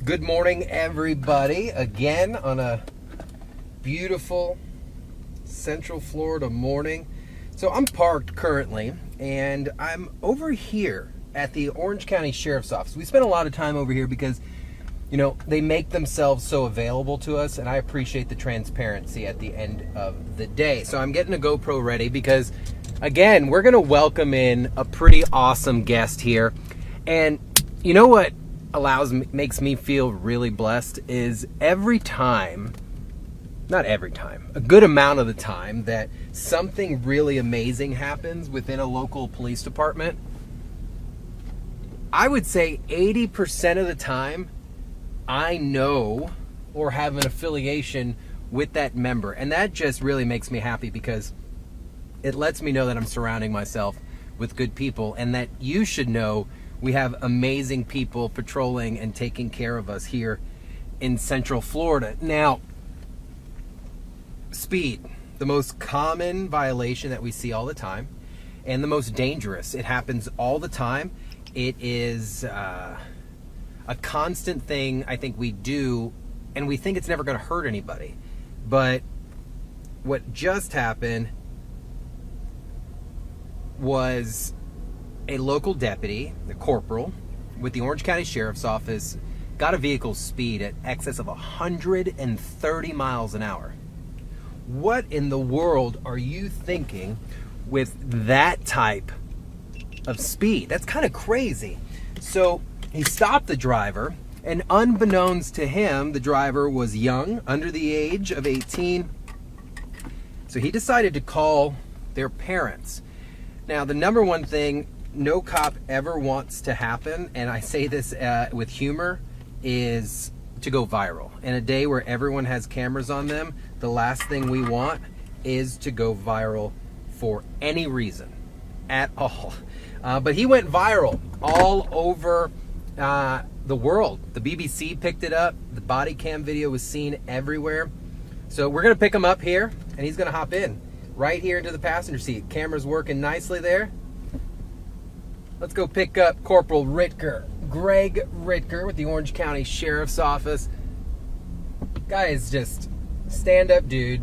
Good morning, everybody. Again on a beautiful Central Florida morning. So I'm parked currently, and I'm over here at the Orange County Sheriff's Office. We spend a lot of time over here because, you know, they make themselves so available to us, and I appreciate the transparency at the end of the day. So I'm getting a GoPro ready because, again, we're going to welcome in a pretty awesome guest here. And you know what makes me feel really blessed is every time, not every time, a good amount of the time that something really amazing happens within a local police department, I would say 80% of the time I know or have an affiliation with that member. And that just really makes me happy because it lets me know that I'm surrounding myself with good people, and that you should know we have amazing people patrolling and taking care of us here in Central Florida. Now, speed, the most common violation that we see all the time, and the most dangerous. It happens all the time. It is a constant thing I think we do, and we think it's never going to hurt anybody. But what just happened was a local deputy, the Corporal, with the Orange County Sheriff's Office, got a vehicle's speed at excess of 130 miles an hour. What in the world are you thinking with that type of speed? That's kind of crazy. So he stopped the driver, and unbeknownst to him, the driver was young, under the age of 18. So he decided to call their parents. Now, the number one thing no cop ever wants to happen, and I say this with humor, is to go viral. In a day where everyone has cameras on them, the last thing we want is to go viral for any reason at all. But he went viral all over the world. The BBC picked it up. The body cam video was seen everywhere. So we're going to pick him up here, and he's going to hop in right here into the passenger seat. Camera's working nicely there. Let's go pick up Corporal Ritger, Greg Ritger with the Orange County Sheriff's Office. Guy is just stand-up dude,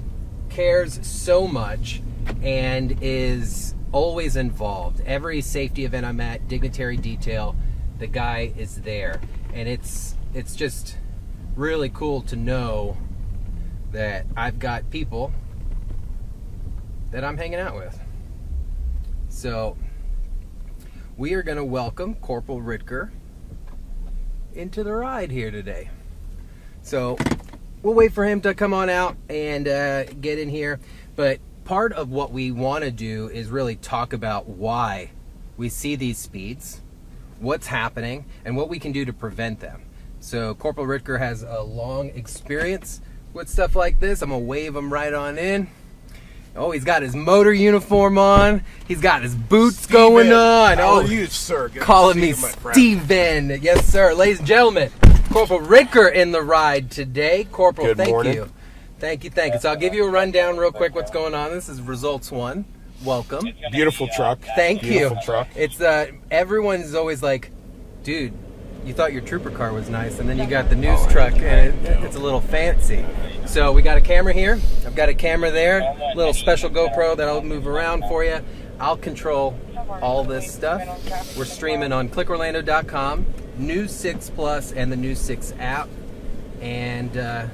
cares so much, and is always involved. Every safety event I'm at, dignitary detail, the guy is there. And it's just really cool to know that I've got people that I'm hanging out with. So we are going to welcome Corporal Ritger into the ride here today. So we'll wait for him to come on out and get in here. But part of what we want to do is really talk about why we see these speeds, what's happening, and what we can do to prevent them. So Corporal Ritger has a long experience with stuff like this. I'm going to wave him right on in. Oh, he's got his motor uniform on. He's got his boots going on. How are you, sir? Good calling me Steven. Yes, sir. Ladies and gentlemen, Corporal Ritger in the ride today. Corporal, Good morning. you. Thank you. So I'll give you a rundown real quick what's going on. This is Results 1. Welcome. Beautiful truck. Thank Beautiful you. Truck. It's everyone's always like, dude, you thought your trooper car was nice, and then you got the news truck, and it's a little fancy. So we got a camera here. I've got a camera there. A little special GoPro that I'll move around for you. I'll control all this stuff. We're streaming on clickorlando.com, News 6 Plus, and the News 6 app. And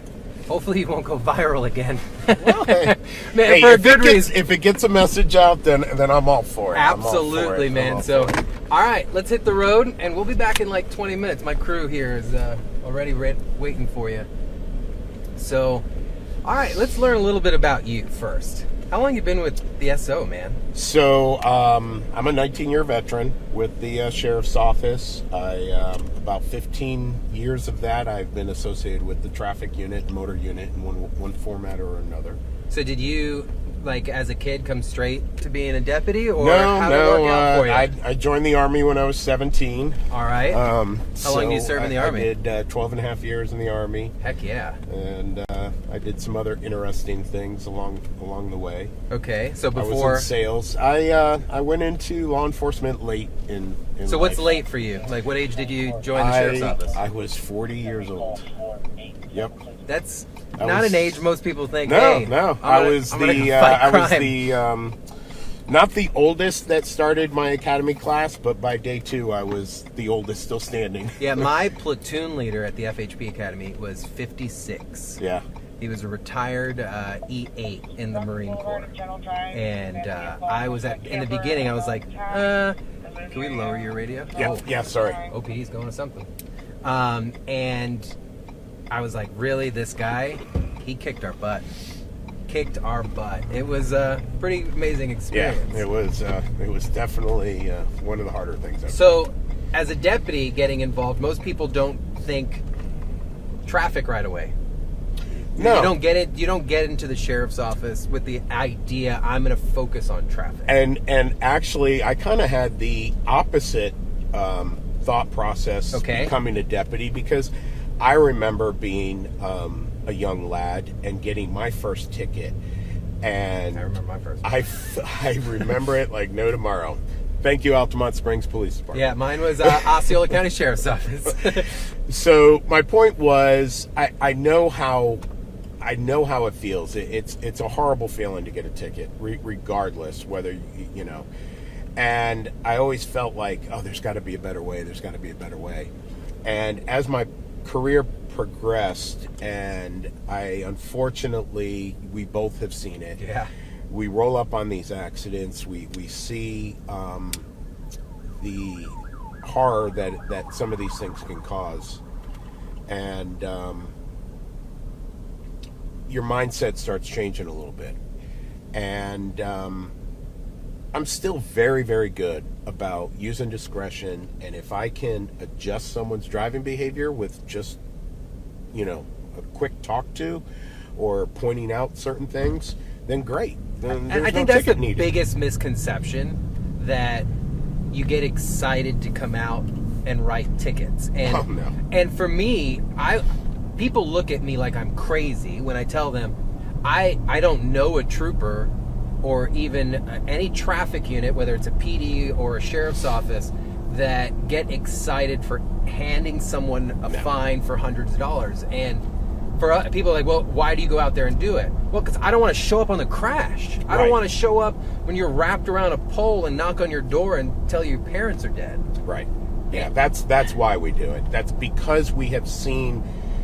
hopefully you won't go viral again. Well, man, hey, for a good reason. If it gets a message out, then I'm all for it. Absolutely, man. So, all right, let's hit the road, and we'll be back in like 20 minutes. My crew here is already waiting for you. So, all right, let's learn a little bit about you first. How long you been with the SO, man? So, I'm a 19-year veteran with the Sheriff's Office. About 15 years of that, I've been associated with the traffic unit and motor unit in one format or another. So did you, like, as a kid, come straight to being a deputy, or how did it work out for you? I joined the Army when I was 17. All right. How long did you serve in the Army? I did 12 and a half years in the Army. Heck yeah. And I did some other interesting things along the way. Okay, so before... I was in sales. I went into law enforcement late in So what's life. late for you? Like, what age did you join the sheriff's office? I was 40 years old. Yep. That's I not was- an age most people think. No, hey, no. I'm gonna go fight I was crime." the not the oldest that started my academy class, but by day 2 I was the oldest still standing. Yeah, my platoon leader at the FHP Academy was 56. Yeah. He was a retired E8 in the Marine Corps. And I was in the beginning, I was like, can we lower your radio? Yeah. Oh, Yeah. Sorry. OPD's going to something. And I was like, really, this guy? He kicked our butt. Kicked our butt. It was a pretty amazing Yeah. experience. It was definitely one of the harder things ever. So, as a deputy getting involved, most people don't think traffic right away. No. You don't get it. You don't get into the sheriff's office with the idea I'm going to focus on traffic. And actually, I kind of had the opposite thought process becoming a deputy, because I remember being a young lad and getting my first ticket, and I remember my first. I remember it like no tomorrow. Thank you, Altamont Springs Police Department. Yeah, mine was Osceola County Sheriff's Office. So my point was, I know how it feels. It's a horrible feeling to get a ticket, regardless whether you know. And I always felt like, oh, there's got to be a better way. There's got to be a better way. And as my career progressed, and unfortunately, we both have seen it. Yeah. We roll up on these accidents. We see the horror that some of these things can cause, and your mindset starts changing a little bit. And I'm still very, very good about using discretion, and if I can adjust someone's driving behavior with just, a quick talk to or pointing out certain things, then great. Then And I think no that's the ticket needed. biggest misconception, that you get excited to come out and write tickets. And Oh, no. and for me, people look at me like I'm crazy when I tell them I don't know a trooper or even any traffic unit, whether it's a PD or a sheriff's office, that get excited for handing someone a fine for hundreds of dollars. And for people like, well, why do you go out there and do it? Well, because I don't want to show up on the crash. I don't Right. want to show up when you're wrapped around a pole and knock on your door and tell you your parents are dead. Right. Yeah, that's why we do it. That's because we have seen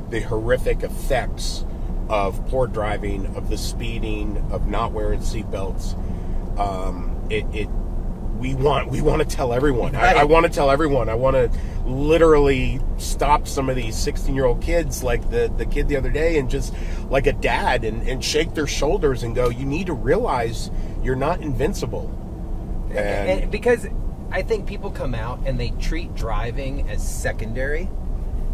the horrific effects of poor driving, of the speeding, of not wearing seatbelts. We want to tell everyone. Right. I want to tell everyone. I want to literally stop some of these 16-year-old kids, like the kid the other day, and just like a dad, and shake their shoulders and go, you need to realize you're not invincible. And because I think people come out and they treat driving as secondary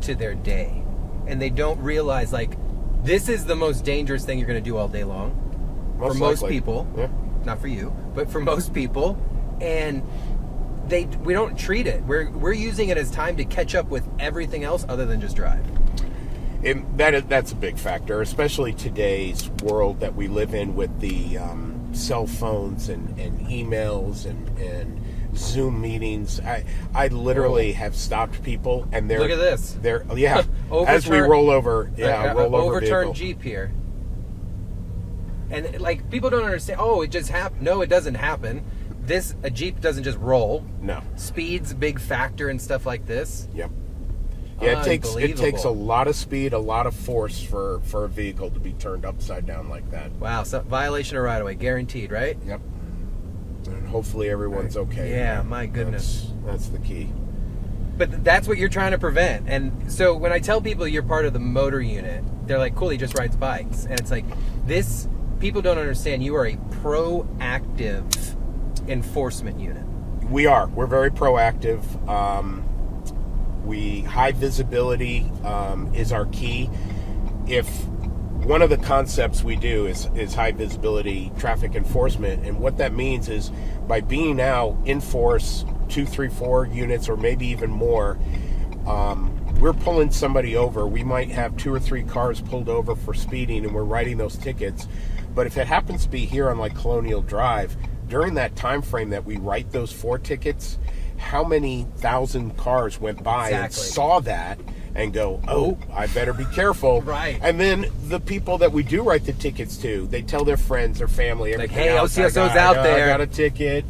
to their day. And they don't realize, like, this is the most dangerous thing you're going to do all day long. For most likely. people. Yeah. Not for you, but for most people. And we don't treat it. We're using it as time to catch up with everything else other than just drive. That's a big factor, especially today's world that we live in, with the cell phones and emails and Zoom meetings. I literally have stopped people, and they're Look at this. They're as we roll over, roll over overturned vehicle. Jeep here. And like, people don't understand. Oh, it just happened. No, it doesn't happen. A Jeep doesn't just roll. No. Speed's a big factor and stuff like this. Yep. Yeah, it takes a Unbelievable. lot of speed, a lot of force for a vehicle to be turned upside down like that. Wow, so violation of right-of-way, guaranteed, right? Yep. And hopefully everyone's okay. Yeah, my goodness. That's the key. But that's what you're trying to prevent. And so when I tell people you're part of the motor unit, they're like, cool, he just rides bikes. And it's like, people don't understand, you are a proactive enforcement unit. We're very proactive. High visibility is our key. If one of the concepts we do is high visibility traffic enforcement, and what that means is, by being out in force 2, 3, 4 units or maybe even more, we're pulling somebody over. We might have 2 or 3 cars pulled over for speeding, and we're writing those tickets. But if it happens to be here on like Colonial Drive, during that time frame that we write those 4 tickets, how many thousand cars went by and Exactly. saw that and go, oh, I better be careful. Right. And then the people that we do write the tickets to, they tell their friends, their family, Like, everything hey, else. OCSO's out there. I got a ticket.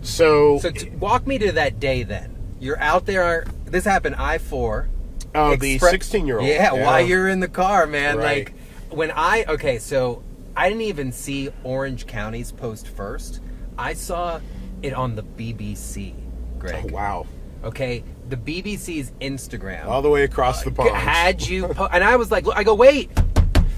So Walk me to that day then. You're out there. This happened I-4. the 16-year-old. Yeah, while you're in the car, man. Right. Like, so I didn't even see Orange County's post first. I saw it on the BBC, Greg. Oh, wow. Okay, the BBC's Instagram. All the way across the pond. Had you... and I was like, look, I go, wait.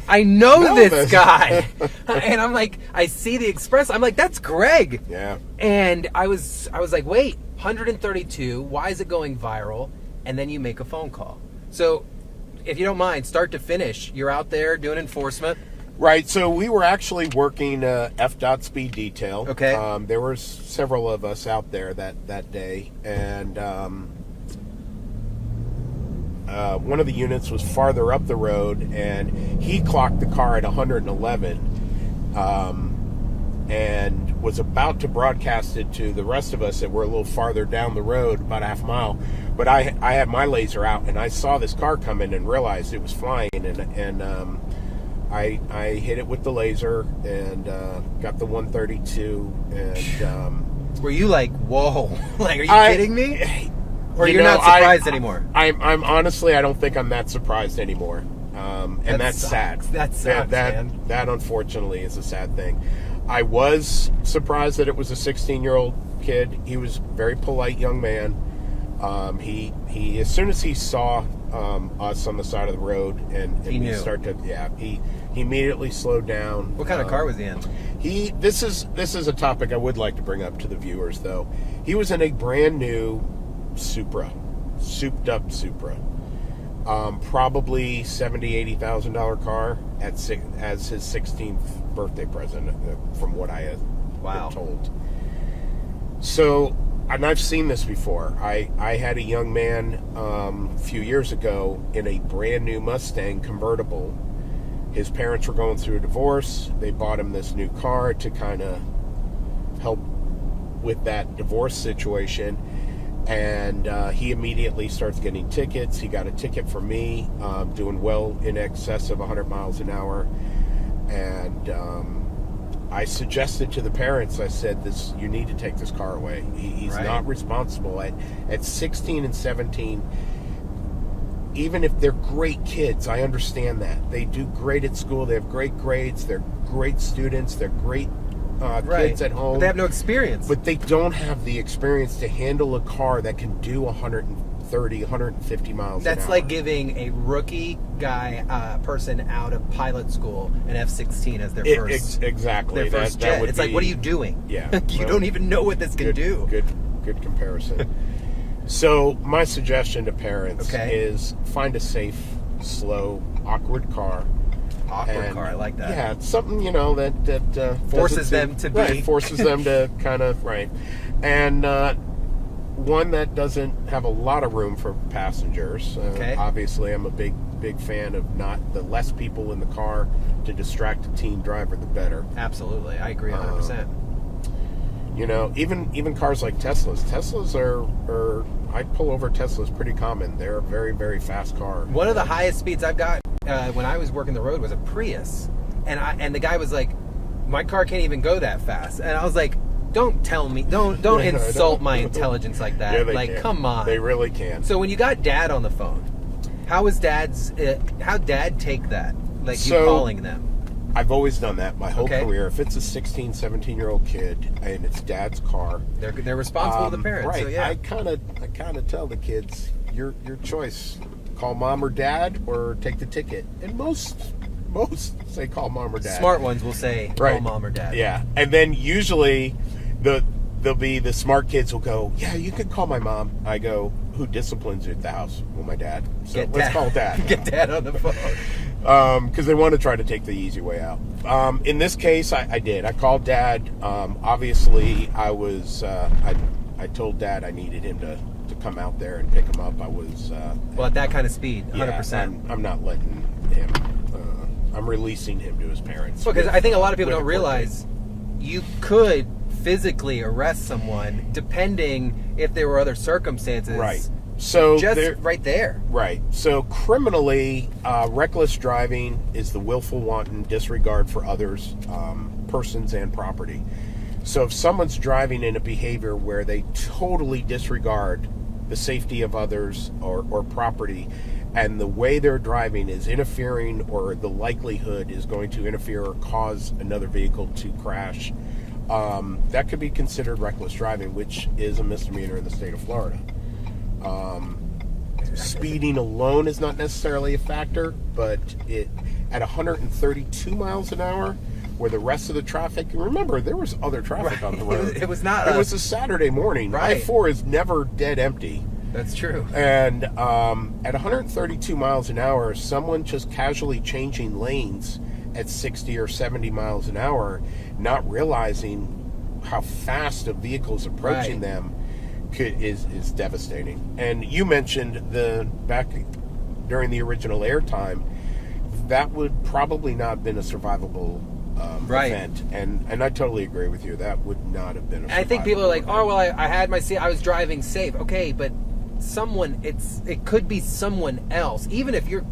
I know this guy. And I'm like, I see the Express. I'm like, that's Greg. Yeah. And I was like, wait, 132. Why is it going viral? And then you make a phone call. So, if you don't mind, start to finish, you're out there doing enforcement. Right. So we were actually working FDOT speed detail. Okay. There were several of us out there that day, and one of the units was farther up the road, and he clocked the car at 111, and was about to broadcast it to the rest of us that were a little farther down the road, about a half mile. But I had my laser out, and I saw this car coming and realized it was flying, and I hit it with the laser and got the 132, and Were you like, whoa, like, are you kidding me? Or you're not surprised anymore? I'm honestly, I don't think I'm that surprised anymore. And that's sad. That sucks, man. That unfortunately is a sad thing. I was surprised that it was a 16-year-old kid. He was a very polite young man. He as soon as he saw us on the side of the road and he knew. He immediately slowed down. What kind of car was he in? This is a topic I would like to bring up to the viewers, though. He was in a brand new Supra, souped up Supra, probably $70,000-$80,000 car as his 16th birthday present, from what I had been told. So, and I've seen this before. I had a young man a few years ago in a brand new Mustang convertible. His parents were going through a divorce. They bought him this new car to kind of help with that divorce situation. And he immediately starts getting tickets. He got a ticket from me, doing well in excess of 100 miles an hour. And I suggested to the parents, I said, you need to take this car away. He's not responsible. At 16 and 17, even if they're great kids, I understand that. They do great at school. They have great grades. They're great students. They're great kids at home. But they have no experience. But they don't have the experience to handle a car that can do 130, 150 miles an hour. That's like giving a rookie person out of pilot school an F-16 as their first exactly. Their first jet. It's like, what are you doing? Yeah. You don't even know what this can do. Good comparison. So my suggestion to parents is find a safe, slow, awkward car. I like that. Yeah, it's something, that forces them to be. Forces them to kind of, and one that doesn't have a lot of room for passengers. Obviously, I'm a big fan of the less people in the car to distract a teen driver, the better. Absolutely, I agree 100%. Even cars like Teslas are I pull over Teslas pretty common. They're a very, very fast car. One of the highest speeds I've got when I was working the road was a Prius, and the guy was like, my car can't even go that fast, and I was like, don't tell me, don't insult my intelligence like that. Yeah, they like, can. Come on, they really can. So when you got Dad on the phone, how'd Dad take that? Like, you calling them? I've always done that my whole career. If it's a 16, 17-year-old kid and it's Dad's car, they're responsible to the parents. Right. So yeah. I kind of tell the kids, your choice. Call Mom or Dad or take the ticket. And most say call Mom or Dad. Smart ones will say call Mom or Dad. Yeah. And then usually there'll be the smart kids will go, yeah, you can call my mom. I go, who disciplines you at the house? Well, my dad. So let's call Dad. Get Dad on the phone. Because they want to try to take the easy way out. In this case, I did. I called Dad. Obviously, I told Dad I needed him to come out there and pick him up. I was... at that kind of speed, 100%. Yeah, I'm not letting him... I'm releasing him to his parents. Because I think a lot of people don't realize you could physically arrest someone, depending if there were other circumstances. Right. So just right there. Right. So criminally, reckless driving is the willful, wanton disregard for others, persons, and property. So if someone's driving in a behavior where they totally disregard the safety of others or property, and the way they're driving is interfering, or the likelihood is going to interfere or cause another vehicle to crash, that could be considered reckless driving, which is a misdemeanor in the state of Florida. Speeding alone is not necessarily a factor, but at 132 miles an hour, where the rest of the traffic, remember, there was other traffic on the road. It was not. It was a Saturday morning. Right. I-4 is never dead empty. That's true. And at 132 miles an hour, someone just casually changing lanes at 60 or 70 miles an hour, not realizing how fast a vehicle is approaching them, is devastating. And you mentioned back during the original airtime, that would probably not have been a survivable event. And I totally agree with you. That would not have been a survivable I think people are like, event. oh, well, I had my seat, I was driving safe. Okay, but it could be someone else. Even if you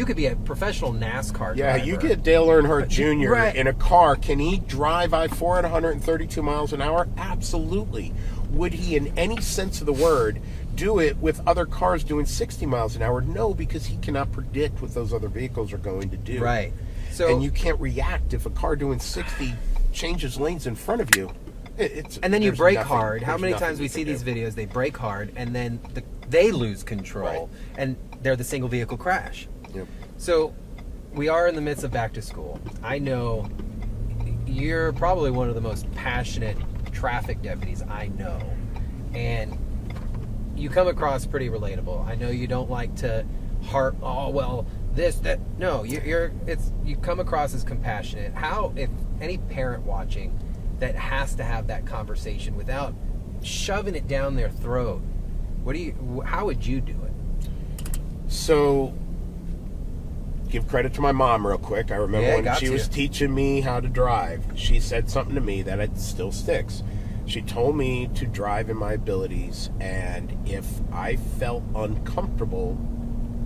could be a professional NASCAR driver. Yeah, you get Dale Earnhardt Jr. Right. in a car. Can he drive I-4 at 132 miles an hour? Absolutely. Would he, in any sense of the word, do it with other cars doing 60 miles an hour? No, because he cannot predict what those other vehicles are going to do. Right. So, and you can't react if a car doing 60 changes lanes in front of you. And then you there's brake nothing- hard. How there's many nothing times we you see can these do. videos, they brake hard, and then they lose control, and they're the single vehicle crash. Yep. So we are in the midst of back to school. I know you're probably one of the most passionate traffic deputies I know, and you come across pretty relatable. I know you don't like to harp, oh well, this, that. No, you come across as compassionate. How, if any parent watching that has to have that conversation without shoving it down their throat, how would you do it? So, give credit to my mom real quick. I remember when she was teaching me how to drive, she said something to me that it still sticks. She told me to drive in my abilities, and if I felt uncomfortable,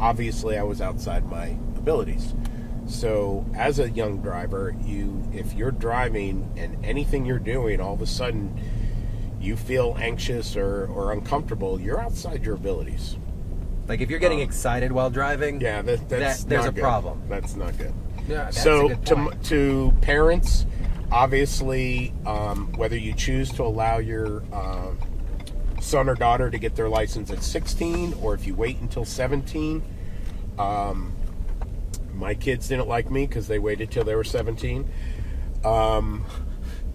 obviously I was outside my abilities. So as a young driver, if you're driving and anything you're doing, all of a sudden you feel anxious or uncomfortable, you're outside your abilities. Like if you're getting excited while driving, yeah, that's there's not a good. problem. That's not good. Yeah, that's so a good point. to parents, obviously, whether you choose to allow your son or daughter to get their license at 16, or if you wait until 17, my kids didn't like me because they waited till they were 17.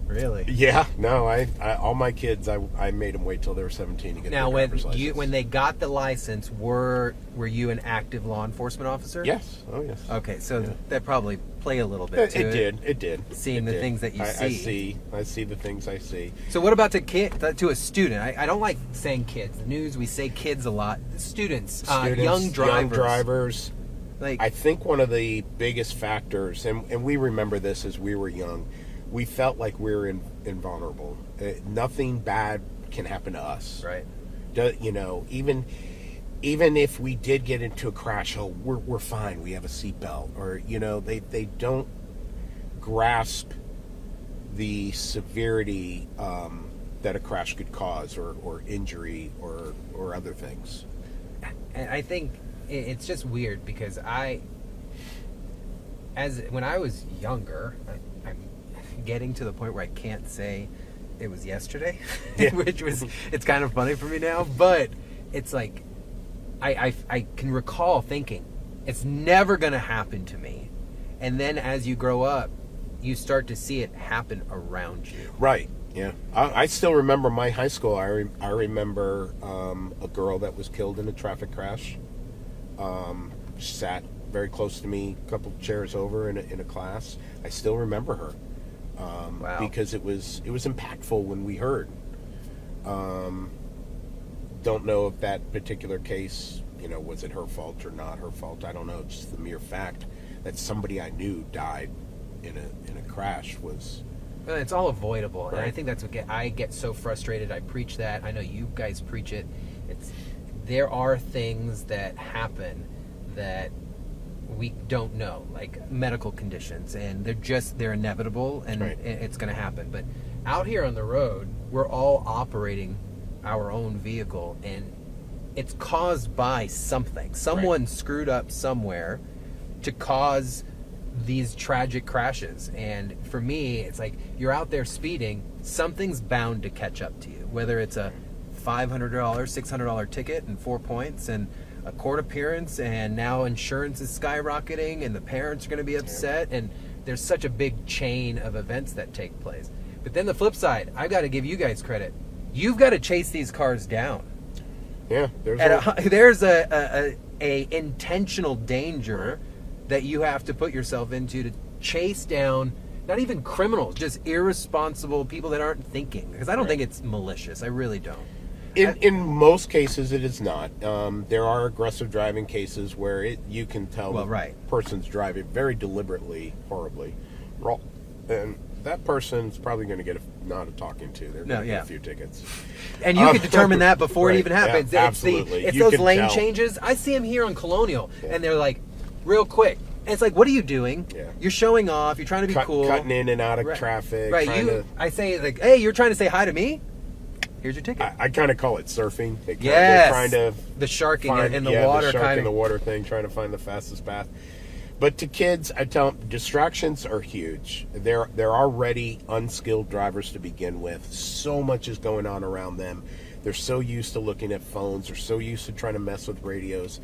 Really? Yeah, no, I all my kids, I made them wait till they were 17 to get Now, their driver's license. when they got the license, were you an active law enforcement officer? Yes. Oh, yes. Okay, so that probably played a little bit to it. It did. Seeing the things that you see. I see the things I see. So what about to a student? I don't like saying kids. The news, we say kids a lot. Students, young drivers. Like, I think one of the biggest factors, and we remember this as we were young, we felt like we were invulnerable. Nothing bad can happen to us. Right. Even if we did get into a crash, we're fine. We have a seatbelt. Or, they don't grasp the severity that a crash could cause, or injury, or other things. And I think it's just weird because when I was younger, I'm getting to the point where I can't say it was yesterday, which it's kind of funny for me now, but it's like I can recall thinking it's never going to happen to me, and then as you grow up, you start to see it happen around you. Right. Yeah. I still remember my high school. I remember a girl that was killed in a traffic crash. She sat very close to me, a couple chairs over in a class. I still remember her. Wow. Because it was impactful when we heard. Don't know if that particular case, was it her fault or not her fault? I don't know. Just the mere fact that somebody I knew died in a crash was It's all avoidable, and I Right. think that's what I get so frustrated. I preach that. I know you guys preach it. There are things that happen that we don't know, like medical conditions, and they're inevitable, and Right. it's going to happen. But out here on the road, we're all operating our own vehicle, and it's caused by something. Someone screwed up somewhere to cause these tragic crashes. And for me, it's like you're out there speeding, something's bound to catch up to you, whether it's a $500, $600 ticket and 4 points and a court appearance, and now insurance is skyrocketing and the parents are going to be upset, and there's such a big chain of events that take place. But then the flip side, I've got to give you guys credit. You've got to chase these cars down. Yeah, There's a intentional danger that you have to put yourself into to chase down not even criminals, just irresponsible people that aren't thinking. Because I don't think it's malicious. I really don't. In most cases, it is not. There are aggressive driving cases where you can tell the person's driving very deliberately, horribly wrong, and that person's probably going to get not a talking to. They're going to get a few tickets. And you can determine that before it even happens. Yeah, absolutely. It's those lane changes. I see them here on Colonial, and they're like, real quick. And it's like, what are you doing? Yeah. You're showing off. You're trying to be cool. Cutting in and out of traffic. Right. I say, like, hey, you're trying to say hi to me? Here's your ticket. I kind of call it surfing. They're trying to the shark in the water, the shark in the water thing, trying to find the fastest path. But to kids, I tell them distractions are huge. They're already unskilled drivers to begin with. So much is going on around them. They're so used to looking at phones. They're so used to trying to mess with radios.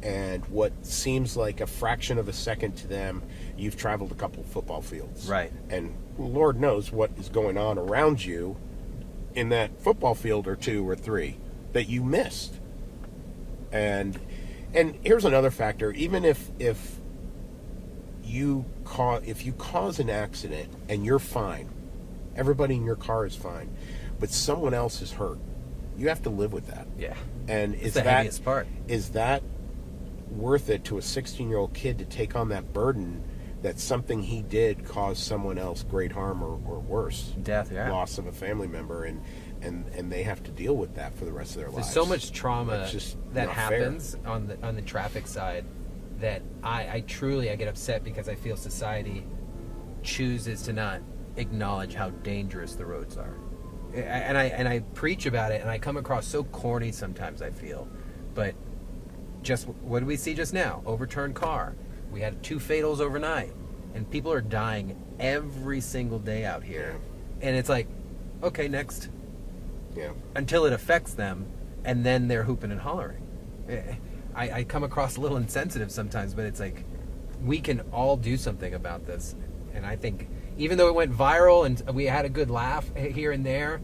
And what seems like a fraction of a second to them, you've traveled a couple football fields. Right. And Lord knows what is going on around you in that football field or two or three that you missed. And here's another factor. Even if you cause an accident and you're fine, everybody in your car is fine, but someone else is hurt, you have to live with that. Yeah. And it's the heaviest part. Is that worth it to a 16-year-old kid to take on that burden that something he did caused someone else great harm or worse? Death, loss of a family member, and they have to deal with that for the rest of their lives. There's so much trauma that happens on the traffic side that I truly get upset because I feel society chooses to not acknowledge how dangerous the roads are. And I preach about it, and I come across so corny sometimes, I feel. But just what did we see just now? Overturned car. We had 2 fatals overnight, and people are dying every single day out here. And it's like, okay, next. Yeah. Until it affects them, and then they're hooping and hollering. I come across a little insensitive sometimes, but it's like, we can all do something about this. And I think, even though it went viral and we had a good laugh here and there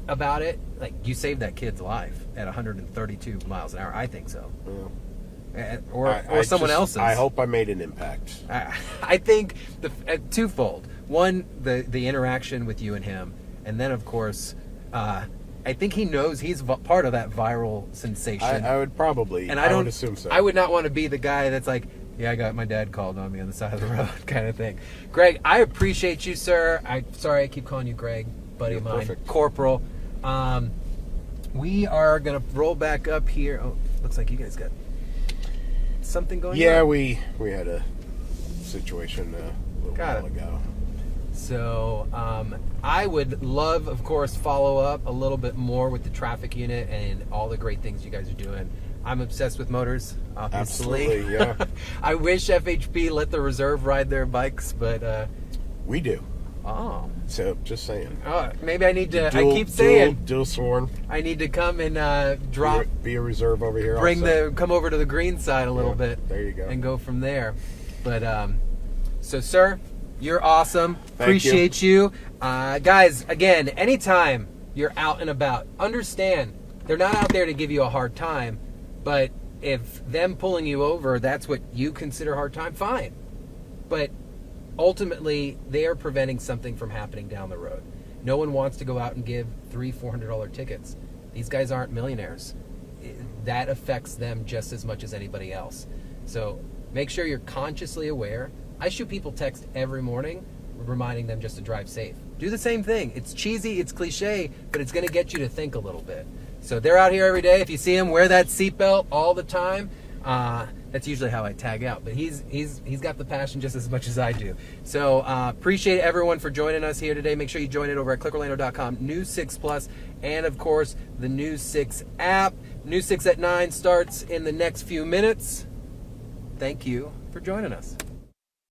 about it, like, you saved that kid's life at 132 miles an hour. I think so. Yeah. Or someone else's. I hope I made an impact. I think twofold. One, the interaction with you and him, and then, of course, I think he knows he's part of that viral sensation. I would probably. And I would assume so. I would not want to be the guy that's like, yeah, I got my dad called on me on the side of the road kind of thing. Greg, I appreciate you, sir. Sorry I keep calling you Greg, buddy of mine. Perfect. Corporal. We are going to roll back up here. Oh, looks like you guys got something going on. Yeah, we had a situation a little while ago. So I would love, of course, follow up a little bit more with the traffic unit and all the great things you guys are doing. I'm obsessed with motors, obviously. Absolutely, yeah. I wish FHP let the reserve ride their bikes, but... we do. Oh. So, just saying. Oh, maybe I need to... I keep saying... Dual sworn. I need to come and drop... Be a reserve over here Come over to the green side a little bit. There you go. And go from there. But, so, sir... You're awesome. Appreciate you. Guys, again, anytime you're out and about, understand they're not out there to give you a hard time, but if them pulling you over, that's what you consider a hard time, fine. But ultimately, they are preventing something from happening down the road. No one wants to go out and give $300-$400 tickets. These guys aren't millionaires. That affects them just as much as anybody else. So make sure you're consciously aware. I shoot people text every morning reminding them just to drive safe. Do the same thing. It's cheesy, it's cliche, but it's going to get you to think a little bit. So they're out here every day. If you see them, wear that seatbelt all the time. That's usually how I tag out. But he's got the passion just as much as I do. So appreciate everyone for joining us here today. Make sure you join it over at clickorlando.com, News 6 Plus, and of course the News 6 app. News 6 at 9 starts in the next few minutes. Thank you for joining us.